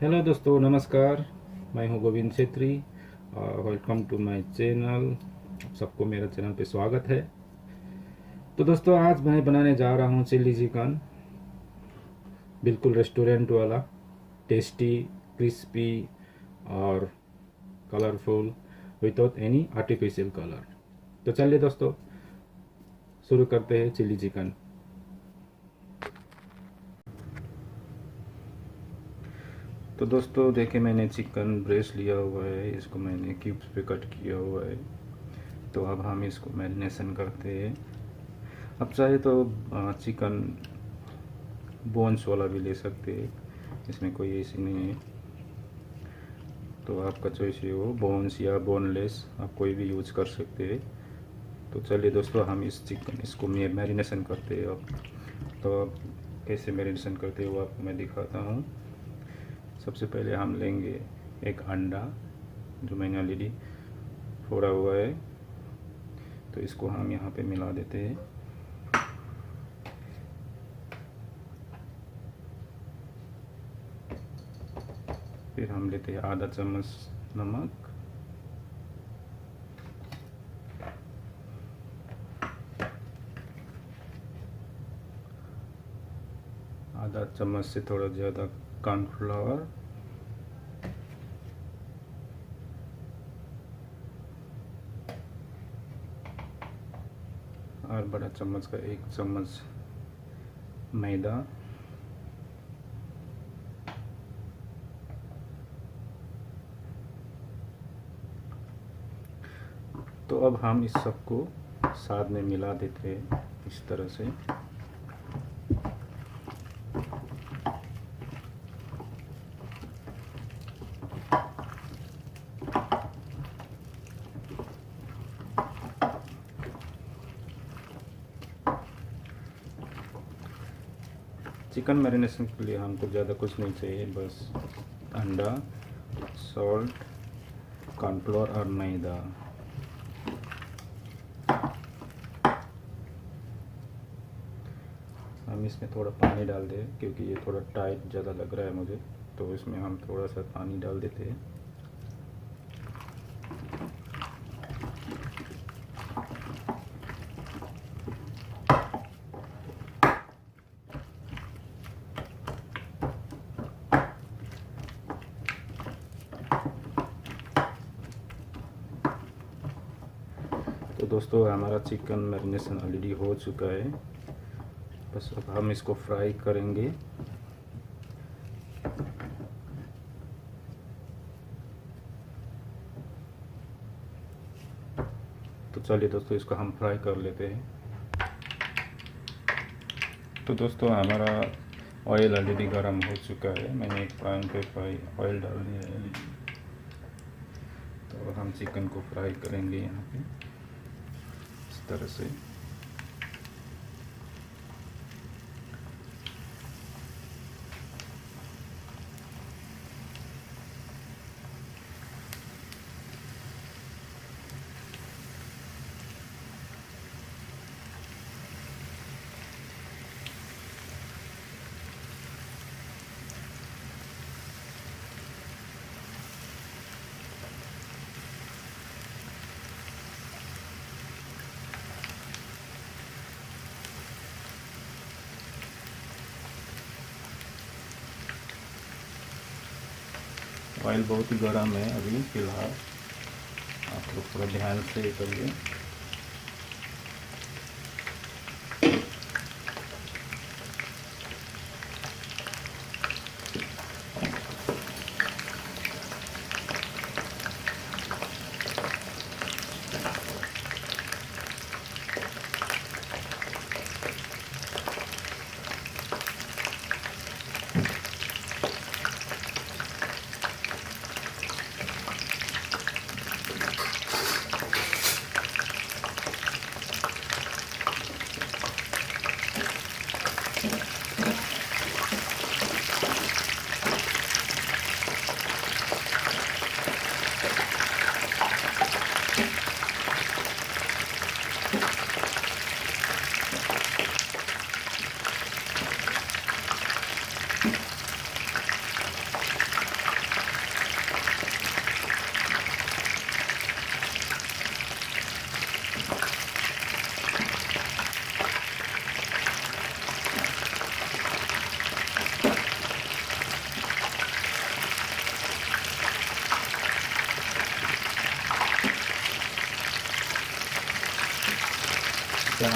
Hello दोस्तों, नमस्कार। मैं हूं गोविंद छेत्री और वेलकम टू माय चैनल। आप सबको मेरा चैनल पे स्वागत है। तो दोस्तों, आज मैं बनाने जा रहा हूं चिल्ली चिकन, बिल्कुल रेस्टोरेंट वाला, टेस्टी, क्रिस्पी और colourful, without any artificial colour. तो चलिए दोस्तों, शुरू करते हैं चिल्ली चिकन। तो दोस्तों देखिए, मैंने चिकन ब्रेस्ट लिया हुआ है, इसको मैंने क्यूब्स पे कट किया हुआ है। तो अब हम इसको मैरिनेशन करते हैं। अब चाहे तो चिकन बोन्स वाला भी ले सकते हैं, इसमें कोई ऐसी नहीं है। तो आपका चॉइस है, वो बोन्स या बोनलेस आप कोई भी यूज कर सकते हैं। तो चलिए दोस्तों, हम इसको मैरिनेशन करते हैं। अब तो अब कैसे मैरिनेशन करते हैं वो आपको मैं दिखाता हूँ। सबसे पहले हम लेंगे एक अंडा, जो मैंने ऑलरेडी फोड़ा हुआ है। तो इसको हम यहाँ पे मिला देते हैं। फिर हम लेते हैं आधा चम्मच नमक, आधा चम्मच से थोड़ा ज़्यादा कॉर्नफ्लावर, और बड़ा चम्मच का 1 चम्मच मैदा। तो अब हम इस सबको साथ में मिला देते हैं इस तरह से। चिकन मैरिनेशन के लिए हमको ज़्यादा कुछ नहीं चाहिए, बस अंडा, सॉल्ट, कॉर्नफ्लोर और मैदा। हम इसमें थोड़ा पानी डाल दें, क्योंकि ये थोड़ा टाइट ज़्यादा लग रहा है मुझे, तो इसमें हम थोड़ा सा पानी डाल देते हैं। तो दोस्तों, हमारा चिकन मैरिनेशन ऑलरेडी हो चुका है। बस अब हम इसको फ्राई करेंगे। तो चलिए दोस्तों, इसको हम फ्राई कर लेते हैं। तो दोस्तों, हमारा ऑयल ऑलरेडी गर्म हो चुका है। मैंने एक पैन पे ऑयल डाल दिया है। तो हम चिकन को फ्राई करेंगे यहाँ पे इस तरह से। ऑयल बहुत ही गर्म है अभी फ़िलहाल, आप लोग थोड़ा ध्यान से करिए।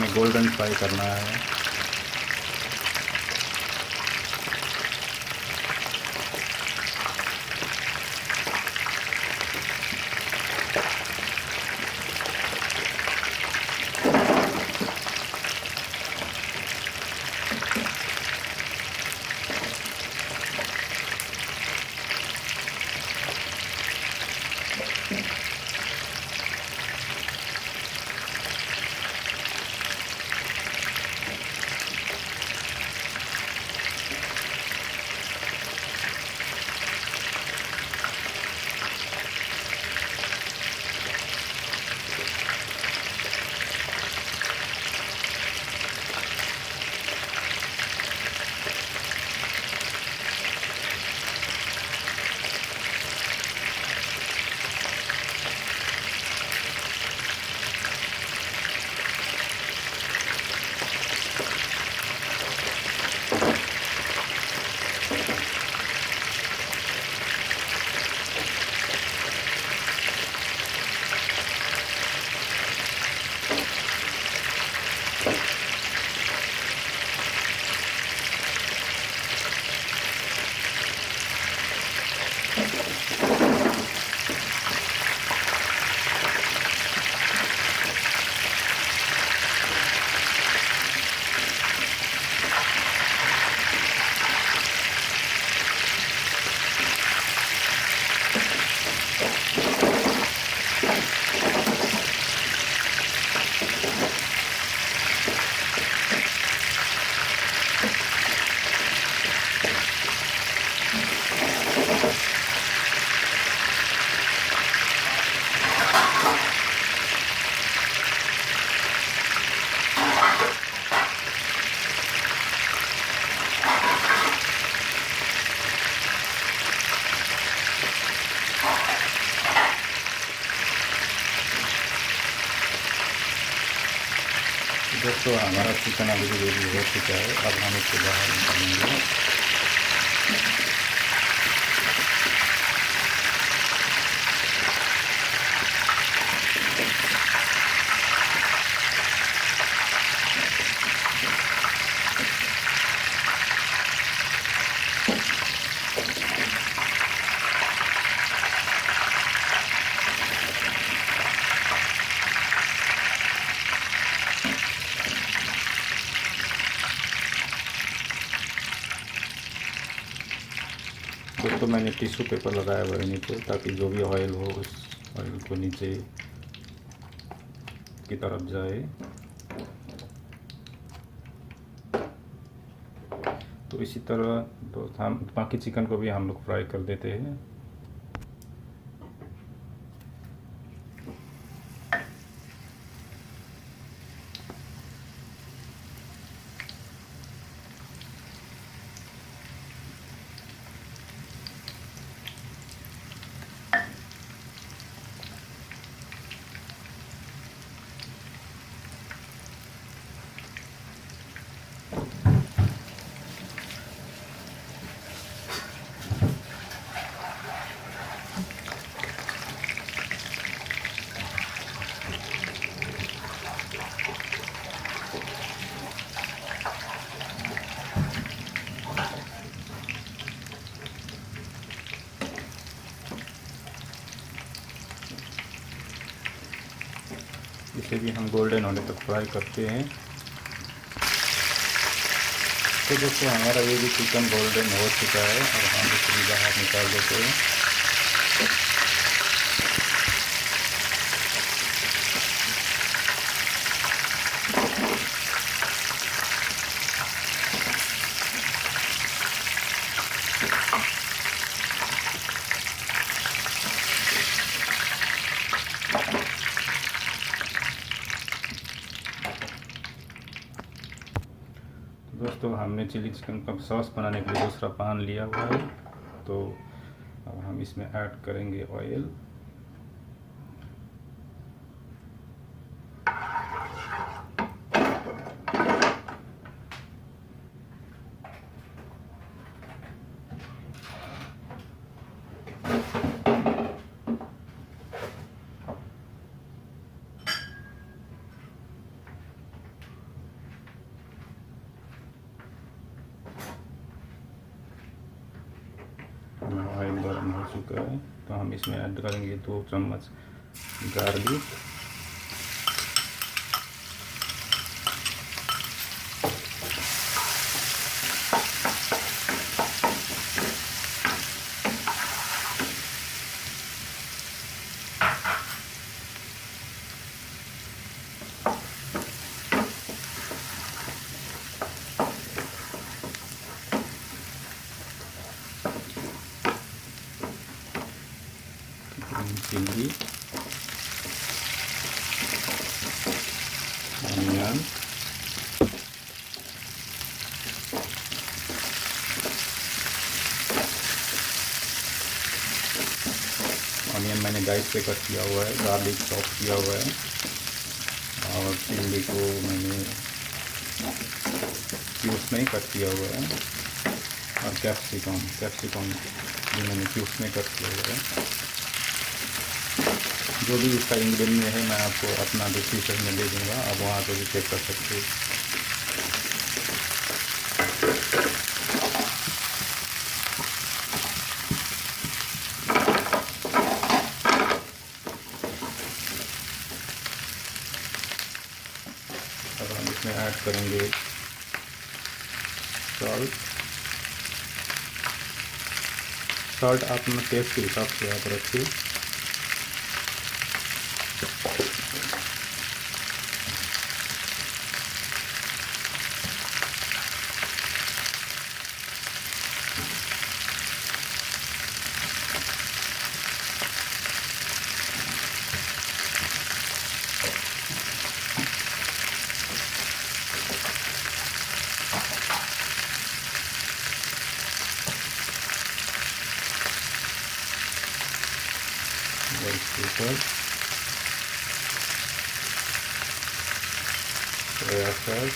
हमें गोल्डन फ्राई करना है। दोस्तों हमारा चिकन अभी रेडी हो चुका है। अब हम इसको बाहर निकालेंगे। दोस्तों मैंने टिश्यू पेपर लगाया हुआ है नीचे, ताकि जो भी ऑयल हो उस ऑयल को नीचे की तरफ जाए। तो इसी तरह दोस्त हम बाकी चिकन को भी हम लोग फ्राई कर देते हैं। इसे भी हम गोल्डन होने तक फ्राई करते हैं। तो दोस्तों हमारा ये भी चिकन गोल्डन हो चुका है। अब हम इसे भी बाहर निकाल देते हैं। दोस्तों हमने चिली चिकन का सॉस बनाने के लिए दूसरा पैन लिया हुआ है। तो अब हम इसमें ऐड करेंगे ऑयल। चुका है। तो हम इसमें ऐड करेंगे 2 चम्मच गार्लिक, चिल्ली, अनियन, ऑनियन मैंने डाइस पे कट किया हुआ है, गार्लिक चॉप किया हुआ है, और चिल्ली को मैंने क्यूब्स में कट किया हुआ है, और कैप्सिकम भी मैंने क्यूब्स में कट किया हुआ है। जो भी इसका इंग्रेडिएंट है मैं आपको अपना डिस्क्रिप्शन में दे दूँगा, आप वहाँ पर भी चेक कर सकते हो। अब हम इसमें ऐड करेंगे सॉल्ट आप अपने टेस्ट के हिसाब से आप रखिए। पेपर, सोया सॉस,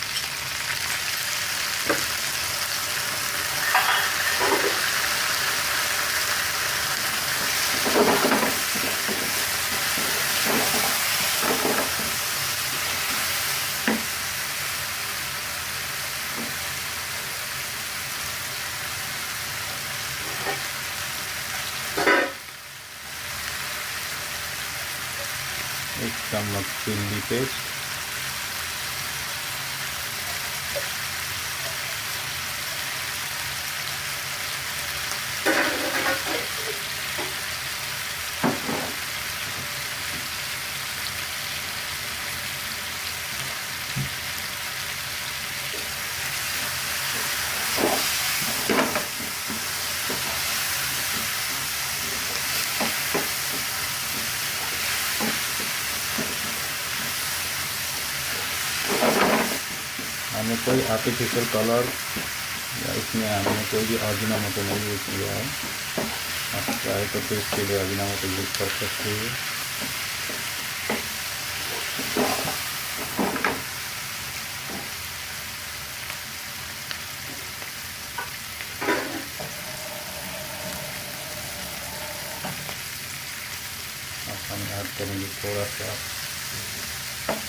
एक चम्मच चिल्ली पेस्ट, हमने कोई आर्टिफिशियल कलर या इसमें हमने कोई भी अजीनोमोटो नहीं यूज़ किया है। आप चाहे तो टेस्ट के लिए अजीनोमोटो यूज़ कर सकते हैं। अब हम ऐड करेंगे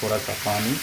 थोड़ा सा पानी।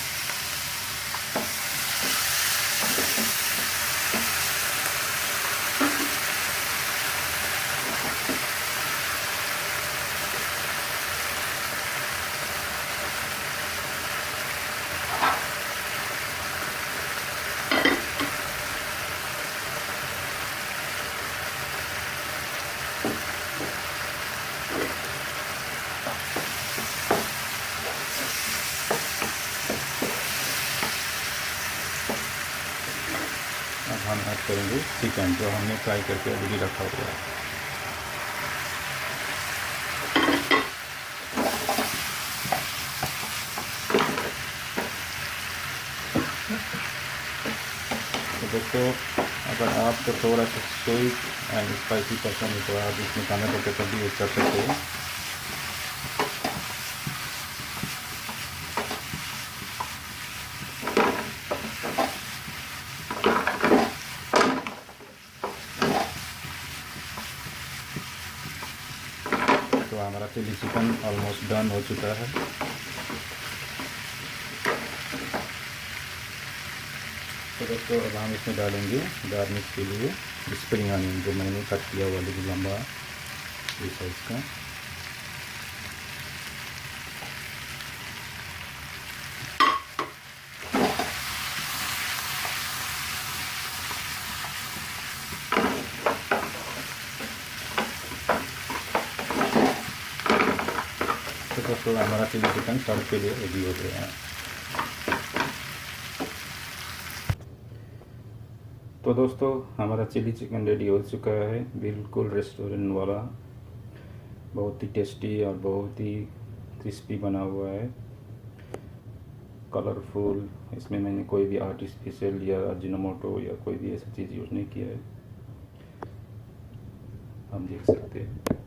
अब हम ऐड करेंगे चिकन जो हमने फ्राई करके अभी रखा हुआ है। तो दोस्तों, अगर आपको थोड़ा सा स्वीट एंड स्पाइसी पसंद है तो आप इसमें टमाटो केचप भी यूज़ कर सकते हो। तो हमारा चिली चिकन ऑलमोस्ट डन हो चुका है। तो दोस्तों, अब हम इसमें डालेंगे गार्निश के लिए स्प्रिंग अनियन जो मैंने कट किया हुआ, लेकिन लंबा इस साइज का। तो दोस्तों हमारा चिली चिकन सर्व के लिए रेडी हो गया है। तो दोस्तों हमारा चिली चिकन रेडी हो चुका है, बिल्कुल रेस्टोरेंट वाला, बहुत ही टेस्टी और बहुत ही क्रिस्पी बना हुआ है, कलरफुल। इसमें मैंने कोई भी आर्टिफिशियल या अजीनोमोटो या कोई भी ऐसा चीज़ यूज़ नहीं किया है, हम देख सकते हैं।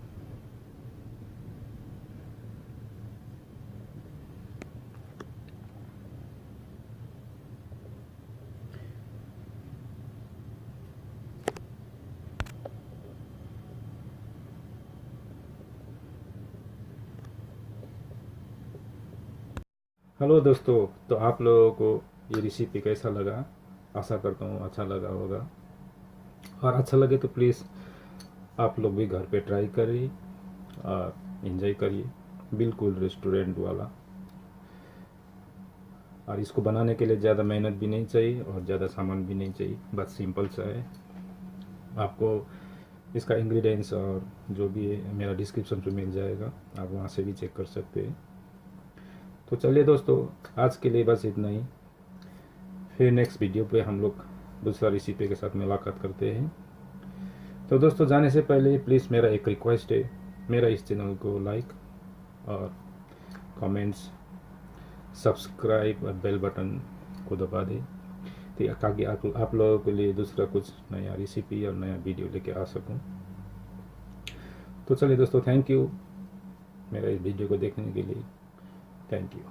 हेलो दोस्तों, तो आप लोगों को ये रेसिपी कैसा लगा? आशा करता हूँ अच्छा लगा होगा, और अच्छा लगे तो प्लीज़ आप लोग भी घर पे ट्राई करिए और एंजॉय करिए, बिल्कुल रेस्टोरेंट वाला। और इसको बनाने के लिए ज़्यादा मेहनत भी नहीं चाहिए और ज़्यादा सामान भी नहीं चाहिए, बस सिंपल सा है। आपको इसका इंग्रेडिएंट्स और जो भी है मेरा डिस्क्रिप्शन पे मिल जाएगा, आप वहाँ से भी चेक कर सकते हैं। तो चलिए दोस्तों, आज के लिए बस इतना ही। फिर नेक्स्ट वीडियो पे हम लोग दूसरा रेसिपी के साथ मुलाकात करते हैं। तो दोस्तों जाने से पहले प्लीज़ मेरा एक रिक्वेस्ट है, मेरा इस चैनल को लाइक और कमेंट्स, सब्सक्राइब और बेल बटन को दबा दें, ताकि आप लोगों के लिए दूसरा कुछ नया रेसिपी और नया वीडियो लेके आ सकूं। तो चलिए दोस्तों, थैंक यू मेरा इस वीडियो को देखने के लिए। Thank you.